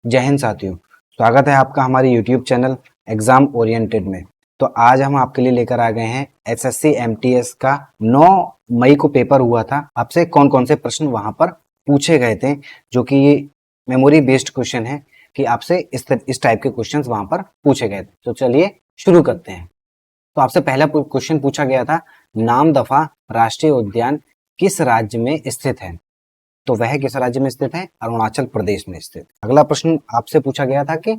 जय हिंद साथियों, स्वागत है आपका हमारे YouTube चैनल एग्जाम ओरिएंटेड में। तो आज हम आपके लिए लेकर आ गए हैं एसएससी एमटीएस का 9 मई को पेपर हुआ था। आपसे कौन कौन से प्रश्न वहां पर पूछे गए थे, जो कि ये मेमोरी बेस्ड क्वेश्चन है कि आपसे इस टाइप के क्वेश्चंस वहां पर पूछे गए थे। तो चलिए शुरू करते हैं। तो आपसे पहला क्वेश्चन पूछा गया था, नामदफा राष्ट्रीय उद्यान किस राज्य में स्थित है? तो वह किस राज्य में स्थित है? अरुणाचल प्रदेश में स्थित। अगला प्रश्न आपसे पूछा गया था कि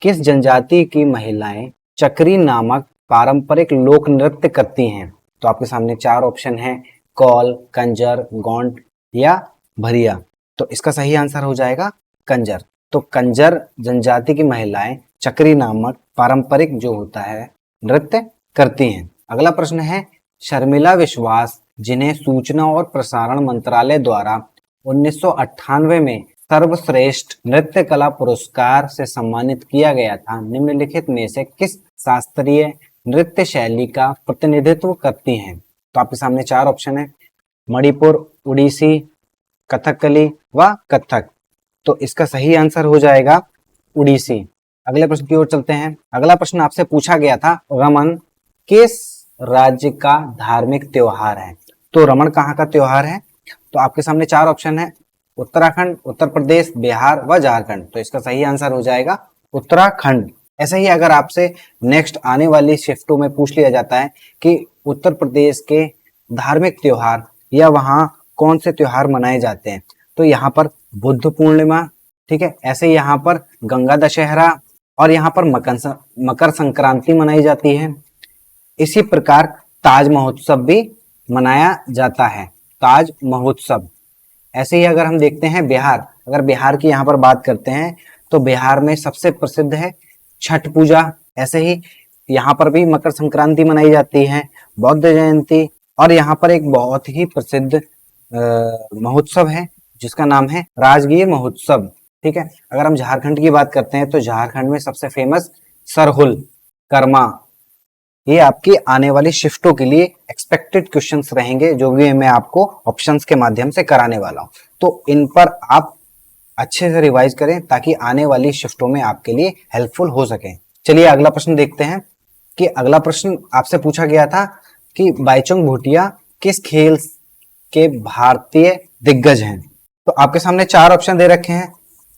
किस जनजाति की महिलाएं चक्री नामक पारंपरिक लोक नृत्य करती हैं? तो आपके सामने 4 ऑप्शन हैं, कौल, कंजर, गोंड या भरिया। तो इसका सही आंसर हो जाएगा कंजर। तो कंजर जनजाति की महिलाएं चक्री नामक पारंपरिक जो होता है नृत्य करती हैं। अगला प्रश्न है, शर्मिला विश्वास जिन्हें सूचना और प्रसारण मंत्रालय द्वारा 1998 में सर्वश्रेष्ठ नृत्य कला पुरस्कार से सम्मानित किया गया था, निम्नलिखित में से किस शास्त्रीय नृत्य शैली का प्रतिनिधित्व करती हैं? तो आपके सामने 4 ऑप्शन है, मणिपुर, उड़ीसी, कथकली व कथक। तो इसका सही आंसर हो जाएगा उड़ीसी। अगले प्रश्न की ओर चलते हैं। अगला प्रश्न आपसे पूछा गया था, रमन किस राज्य का धार्मिक त्योहार है? तो रमन कहाँ का त्योहार है? तो आपके सामने 4 ऑप्शन है, उत्तराखंड, उत्तर प्रदेश, बिहार व झारखंड। तो इसका सही आंसर हो जाएगा उत्तराखंड। ऐसे ही अगर आपसे नेक्स्ट आने वाली शिफ्टों में पूछ लिया जाता है कि उत्तर प्रदेश के धार्मिक त्योहार या वहाँ कौन से त्योहार मनाए जाते हैं, तो यहाँ पर बुद्ध पूर्णिमा, ठीक है, ऐसे ही यहाँ पर गंगा दशहरा और यहाँ पर मकर संक्रांति मनाई जाती है। इसी प्रकार ताज महोत्सव भी मनाया जाता है, ताज महोत्सव। ऐसे ही अगर हम देखते हैं बिहार, अगर बिहार की यहाँ पर बात करते हैं तो बिहार में सबसे प्रसिद्ध है छठ पूजा। ऐसे ही यहाँ पर भी मकर संक्रांति मनाई जाती है, बौद्ध जयंती, और यहाँ पर एक बहुत ही प्रसिद्ध महोत्सव है जिसका नाम है राजगीर महोत्सव। ठीक है, अगर हम झारखंड की बात करते हैं तो झारखंड में सबसे फेमस सरहुल, कर्मा। ये आपकी आने वाली शिफ्टों के लिए एक्सपेक्टेड क्वेश्चंस रहेंगे, जो भी मैं आपको ऑप्शंस के माध्यम से कराने वाला हूं। तो इन पर आप अच्छे से रिवाइज करें ताकि आने वाली शिफ्टों में आपके लिए हेल्पफुल हो सके। चलिए अगला प्रश्न देखते हैं कि अगला प्रश्न आपसे पूछा गया था कि बाईचुंग भूटिया किस खेल के भारतीय दिग्गज हैं? तो आपके सामने 4 ऑप्शन दे रखे हैं,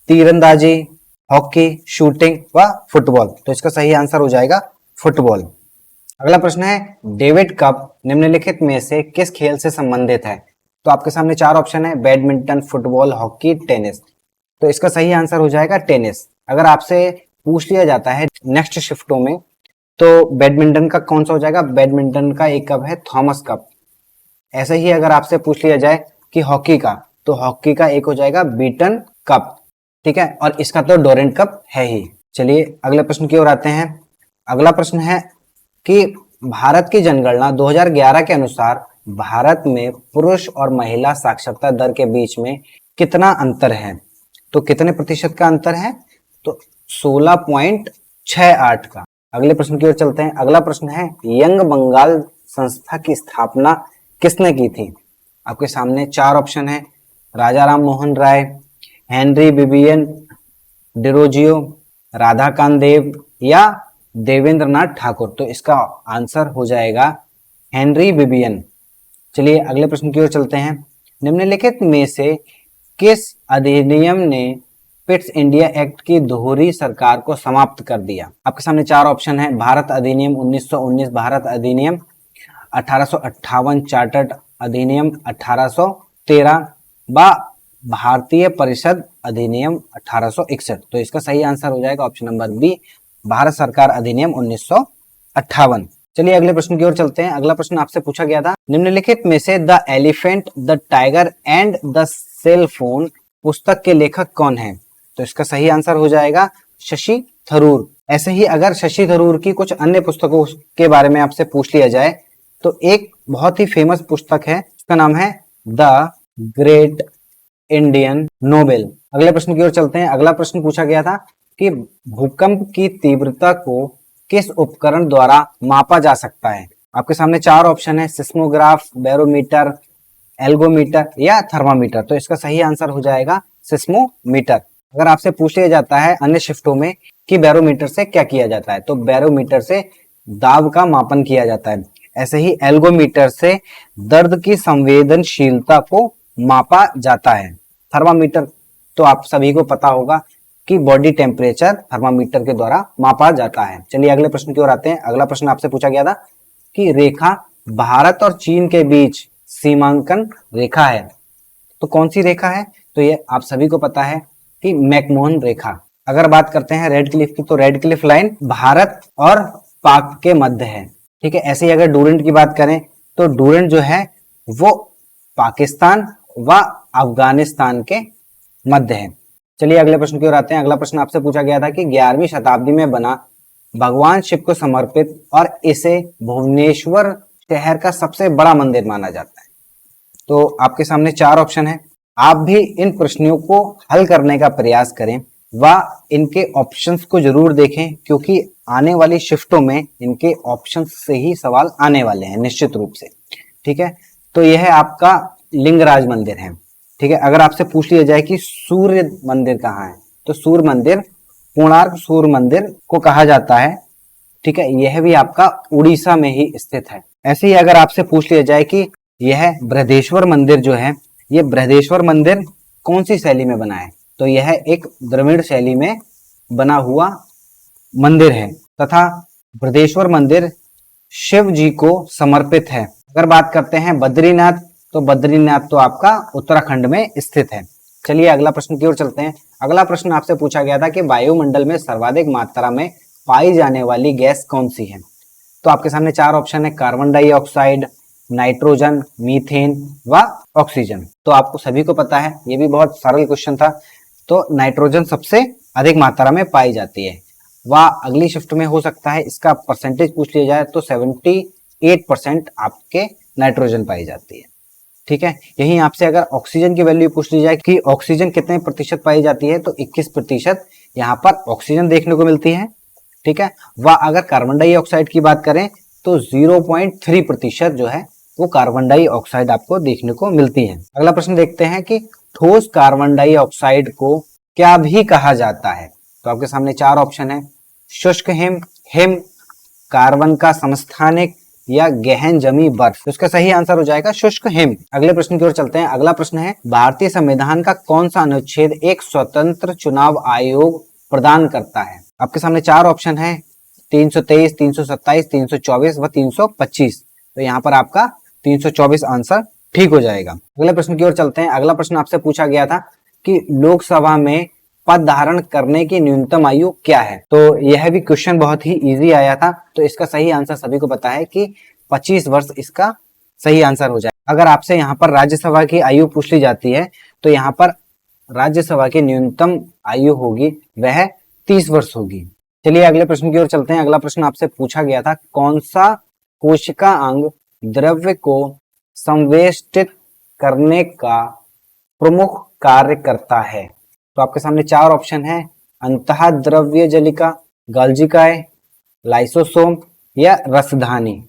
तीरंदाजी, हॉकी, शूटिंग व फुटबॉल। तो इसका सही आंसर हो जाएगा फुटबॉल। अगला प्रश्न है, डेविड कप निम्नलिखित में से किस खेल से संबंधित है? तो आपके सामने 4 ऑप्शन है, बैडमिंटन, फुटबॉल, हॉकी, टेनिस। तो इसका सही आंसर हो जाएगा टेनिस। अगर आपसे पूछ लिया जाता है नेक्स्ट शिफ्टों में तो बैडमिंटन का कौन सा हो जाएगा? बैडमिंटन का एक कप है थॉमस कप। ऐसे ही अगर आपसे पूछ लिया जाए कि हॉकी का, तो हॉकी का एक हो जाएगा बीटन कप। ठीक है, और इसका तो डोरेंट कप है ही। चलिए अगले प्रश्न की ओर आते हैं। अगला प्रश्न है कि भारत की जनगणना 2011 के अनुसार भारत में पुरुष और महिला साक्षरता दर के बीच में कितना अंतर है? तो कितने प्रतिशत का अंतर है? तो 16.68 का। अगले प्रश्न की ओर चलते हैं। अगला प्रश्न है, यंग बंगाल संस्था की स्थापना किसने की थी? आपके सामने 4 ऑप्शन है, राजा राम मोहन राय, हेनरी बिबियन डिरोजियो, राधाकांत देव या देवेंद्रनाथ ठाकुर। तो इसका आंसर हो जाएगा हेनरी बिबियन। चलिए अगले प्रश्न की ओर चलते हैं। निम्नलिखित में से किस अधिनियम ने पिट्स इंडिया एक्ट की दोहरी सरकार को समाप्त कर दिया? आपके सामने 4 ऑप्शन है, भारत अधिनियम 1919, भारत अधिनियम 1858, चार्टर्ड अधिनियम 1813 व भारतीय परिषद अधिनियम 1861। तो इसका सही आंसर हो जाएगा ऑप्शन नंबर बी, भारत सरकार अधिनियम 1958। चलिए अगले प्रश्न की ओर चलते हैं। अगला प्रश्न आपसे पूछा गया था, निम्नलिखित में से the elephant, the tiger and the cell phone पुस्तक के लेखक कौन है? तो इसका सही आंसर हो जाएगा शशि थरूर। ऐसे ही अगर शशि थरूर की कुछ अन्य पुस्तकों के बारे में आपसे पूछ लिया जाए तो एक बहुत ही फेमस पुस्तक है, उसका नाम है द ग्रेट इंडियन नोवेल। अगले प्रश्न की ओर चलते हैं। अगला प्रश्न पूछा गया था कि भूकंप की तीव्रता को किस उपकरण द्वारा मापा जा सकता है? आपके सामने 4 ऑप्शन है, सिस्मोग्राफ, बैरोमीटर, एल्गोमीटर या थर्मामीटर। तो इसका सही आंसर हो जाएगा सिस्मोमीटर। अगर आपसे पूछ लिया जाता है अन्य शिफ्टों में कि बैरोमीटर से क्या किया जाता है, तो बैरोमीटर से दाब का मापन किया जाता है। ऐसे ही एल्गोमीटर से दर्द की संवेदनशीलता को मापा जाता है। थर्मामीटर तो आप सभी को पता होगा कि बॉडी टेम्परेचर थर्मामीटर के द्वारा मापा जाता है। चलिए अगले प्रश्न की ओर आते हैं। अगला प्रश्न आपसे पूछा गया था कि रेखा भारत और चीन के बीच सीमांकन रेखा है, तो कौन सी रेखा है? तो ये आप सभी को पता है कि मैकमोहन रेखा। अगर बात करते हैं रेड क्लिफ की, तो रेड क्लिफ लाइन भारत और पाक के मध्य है। ठीक है, ऐसे ही अगर डूरेंट की बात करें तो डूरेंट जो है वो पाकिस्तान व अफगानिस्तान के मध्य है। चलिए अगले प्रश्न की ओर आते हैं। अगला प्रश्न आपसे पूछा गया था कि 11वीं शताब्दी में बना भगवान शिव को समर्पित और इसे भुवनेश्वर शहर का सबसे बड़ा मंदिर माना जाता है। तो आपके सामने 4 ऑप्शन है। आप भी इन प्रश्नों को हल करने का प्रयास करें व इनके ऑप्शंस को जरूर देखें, क्योंकि आने वाली शिफ्टों में इनके ऑप्शंस से ही सवाल आने वाले हैं निश्चित रूप से। ठीक है, तो यह है आपका लिंगराज मंदिर है। ठीक है, अगर आपसे पूछ लिया जाए कि सूर्य मंदिर कहाँ है, तो सूर्य मंदिर कोणार्क सूर्य मंदिर को कहा जाता है। ठीक है, यह भी आपका उड़ीसा में ही स्थित है। ऐसे ही अगर आपसे पूछ लिया जाए कि यह बृहदेश्वर मंदिर जो है, यह बृहदेश्वर मंदिर कौन सी शैली में बना है, तो यह एक द्रविड़ शैली में बना हुआ मंदिर है तथा बृहदेश्वर मंदिर शिव जी को समर्पित है। अगर बात करते हैं बद्रीनाथ, तो बद्रीनाथ तो आपका उत्तराखंड में स्थित है। चलिए अगला प्रश्न की ओर चलते हैं। अगला प्रश्न आपसे पूछा गया था कि वायुमंडल में सर्वाधिक मात्रा में पाई जाने वाली गैस कौन सी है, तो आपके सामने 4 ऑप्शन है। कार्बन डाइऑक्साइड, नाइट्रोजन, मीथेन व ऑक्सीजन। तो आपको सभी को पता है, ये भी बहुत सरल क्वेश्चन था। तो नाइट्रोजन सबसे अधिक मात्रा में पाई जाती है व अगली शिफ्ट में हो सकता है इसका परसेंटेज पूछ लिया जाए तो 78% आपके नाइट्रोजन पाई जाती है। ठीक है, यहीं आपसे अगर ऑक्सीजन की वैल्यू पूछ ली जाए कि ऑक्सीजन कितने प्रतिशत पाई जाती है, तो 21% यहाँ पर ऑक्सीजन देखने को मिलती है। ठीक है, व अगर कार्बन डाइऑक्साइड की बात करें तो 0.3% जो है वो कार्बन डाइऑक्साइड आपको देखने को मिलती है। अगला प्रश्न देखते हैं कि ठोस कार्बन डाइऑक्साइड को क्या भी कहा जाता है, तो आपके सामने 4 ऑप्शन है। शुष्क हिम, हिम, कार्बन का समस्थानिक या गहन जमी बर्फ। तो इसका सही आंसर हो जाएगा शुष्क हिम। अगले प्रश्न की ओर चलते हैं। अगला प्रश्न है भारतीय संविधान का कौन सा अनुच्छेद एक स्वतंत्र चुनाव आयोग प्रदान करता है। आपके सामने 4 ऑप्शन है, 323, 327, 324 व 325। तो यहाँ पर आपका 324 आंसर ठीक हो जाएगा। अगले प्रश्न की ओर चलते हैं। अगला प्रश्न आपसे पूछा गया था कि लोकसभा में पद धारण करने की न्यूनतम आयु क्या है, तो यह भी क्वेश्चन बहुत ही इजी आया था। तो इसका सही आंसर सभी को पता है कि 25 वर्ष इसका सही आंसर हो जाए। अगर आपसे यहाँ पर राज्यसभा की आयु पूछ ली जाती है, तो यहाँ पर राज्यसभा की न्यूनतम आयु होगी वह 30 वर्ष होगी। चलिए अगले प्रश्न की ओर चलते हैं। अगला प्रश्न आपसे पूछा गया था कौन सा कोशिका अंग द्रव्य को संवेष्टित करने का प्रमुख कार्य करता है, तो आपके सामने 4 ऑप्शन है। अंतः द्रव्य जलिका, गाल्जिकाय, लाइसोसोम या रसधानी।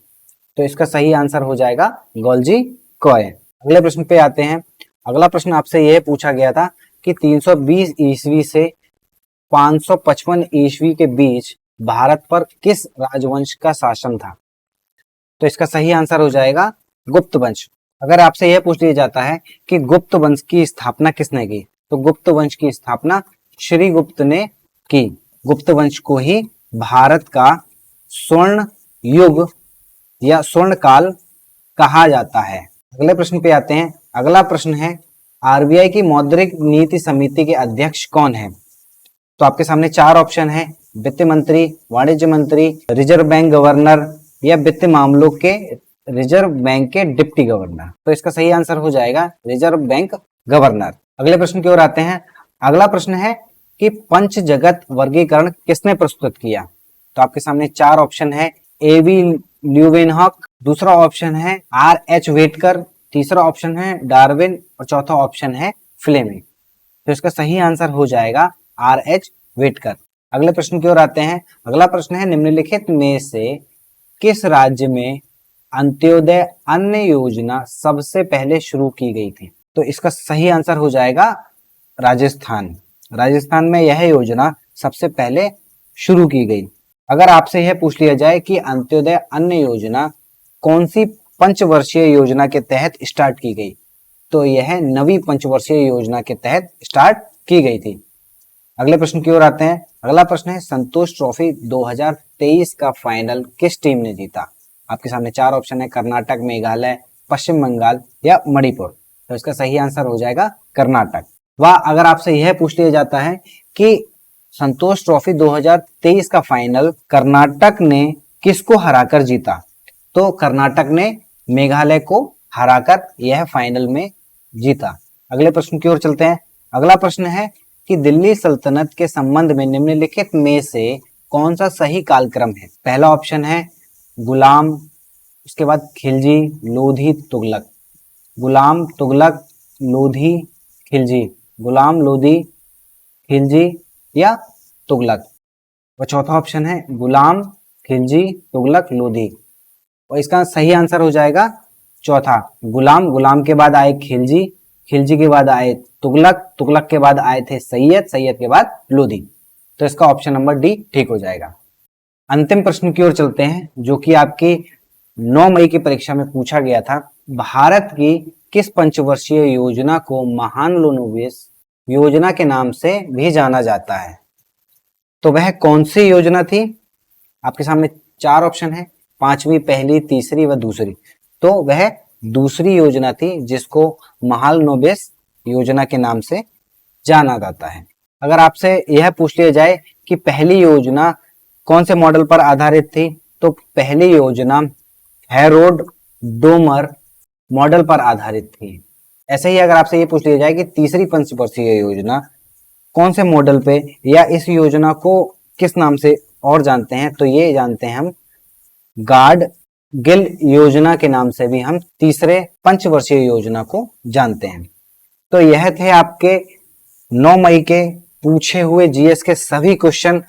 तो इसका सही आंसर हो जाएगा गोल्जी कॉय। अगले प्रश्न पे आते हैं। अगला प्रश्न आपसे यह पूछा गया था कि 320 ईस्वी से 555 ईस्वी के बीच भारत पर किस राजवंश का शासन था, तो इसका सही आंसर हो जाएगा गुप्त वंश। अगर आपसे यह पूछ लिया जाता है कि गुप्त वंश की स्थापना किसने की, तो गुप्त वंश की स्थापना श्री गुप्त ने की। गुप्त वंश को ही भारत का स्वर्ण युग या स्वर्ण काल कहा जाता है। अगले प्रश्न पे आते हैं। अगला प्रश्न है आरबीआई की मौद्रिक नीति समिति के अध्यक्ष कौन है, तो आपके सामने 4 ऑप्शन है। वित्त मंत्री, वाणिज्य मंत्री, रिजर्व बैंक गवर्नर या वित्त मामलों के रिजर्व बैंक के डिप्टी गवर्नर। तो इसका सही आंसर हो जाएगा रिजर्व बैंक गवर्नर। अगले प्रश्न की ओर आते हैं। अगला प्रश्न है कि पंच जगत वर्गीकरण किसने प्रस्तुत किया, तो आपके सामने 4 ऑप्शन है। एवी ल्यूवेनहॉक, दूसरा ऑप्शन है आर.एच. वेटकर, तीसरा ऑप्शन है डार्विन और चौथा ऑप्शन है फ्लेमिंग। तो इसका सही आंसर हो जाएगा आर.एच. वेटकर। अगले प्रश्न की ओर आते हैं। अगला प्रश्न है निम्नलिखित में से किस राज्य में अंत्योदय अन्न योजना सबसे पहले शुरू की गई थी, तो इसका सही आंसर हो जाएगा राजस्थान। राजस्थान में यह योजना सबसे पहले शुरू की गई। अगर आपसे यह पूछ लिया जाए कि अंत्योदय अन्न योजना कौन सी पंचवर्षीय योजना के तहत स्टार्ट की गई, तो यह नवी पंचवर्षीय योजना के तहत स्टार्ट की गई थी। अगले प्रश्न की ओर आते हैं। अगला प्रश्न है, संतोष ट्रॉफी 2023 का फाइनल किस टीम ने जीता? आपके सामने चार ऑप्शन है, कर्नाटक, मेघालय, पश्चिम बंगाल या मणिपुर। तो इसका सही आंसर हो जाएगा कर्नाटक। वह अगर आपसे यह पूछ लिया जाता है कि संतोष ट्रॉफी 2023 का फाइनल कर्नाटक ने किसको हराकर जीता, तो कर्नाटक ने मेघालय को हराकर यह फाइनल में जीता। अगले प्रश्न की ओर चलते हैं। अगला प्रश्न है कि दिल्ली सल्तनत के संबंध में निम्नलिखित में से कौन सा सही कालक्रम है? पहला ऑप्शन है गुलाम, उसके बाद खिलजी, लोधी, तुगलक। गुलाम, तुगलक, लोधी, खिलजी। गुलाम, लोधी, खिलजी या तुगलक। और चौथा ऑप्शन है गुलाम, खिलजी, तुगलक, लोधी। और इसका सही आंसर हो जाएगा चौथा, गुलाम। गुलाम के बाद आए खिलजी, खिलजी के बाद आए तुगलक, तुगलक के बाद आए थे सैयद, सैयद के बाद लोधी। तो इसका ऑप्शन नंबर डी ठीक हो जाएगा। अंतिम प्रश्न की ओर चलते हैं, जो कि आपकी 9 मई की परीक्षा में पूछा गया था। भारत की किस पंचवर्षीय योजना को महालनोबिस योजना के नाम से भी जाना जाता है? तो वह कौन सी योजना थी? आपके सामने चार ऑप्शन है, पांचवी, पहली, तीसरी व दूसरी। तो वह दूसरी योजना थी जिसको महालनोबिस योजना के नाम से जाना जाता है। अगर आपसे यह पूछ लिया जाए कि पहली योजना कौन से मॉडल पर आधारित थी, तो पहली योजना हैरोल्ड डोमर मॉडल पर आधारित थी। ऐसे ही अगर आपसे ये पूछ लिया जाए कि तीसरी पंचवर्षीय योजना कौन से मॉडल पे या इस योजना को किस नाम से और जानते हैं, तो ये जानते हैं हम गार्ड गिल योजना के नाम से भी हम तीसरे पंचवर्षीय योजना को जानते हैं। तो यह थे आपके 9 मई के पूछे हुए जीएस के सभी क्वेश्चन।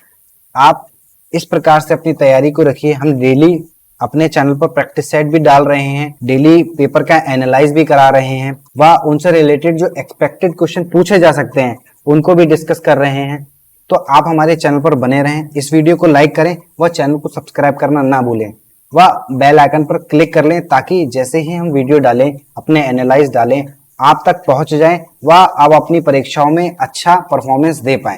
आप इस प्रकार से अपनी तैयारी को रखिए। हम डेली अपने चैनल पर प्रैक्टिस सेट भी डाल रहे हैं, डेली पेपर का एनालाइज भी करा रहे हैं, व उनसे रिलेटेड जो एक्सपेक्टेड क्वेश्चन पूछे जा सकते हैं उनको भी डिस्कस कर रहे हैं। तो आप हमारे चैनल पर बने रहें, इस वीडियो को लाइक करें व चैनल को सब्सक्राइब करना ना भूलें व बेल आइकन पर क्लिक कर लें, ताकि जैसे ही हम वीडियो डालें, अपने एनालाइज डालें, आप तक पहुंच जाएं व आप अपनी परीक्षाओं में अच्छा परफॉर्मेंस दे पाएं।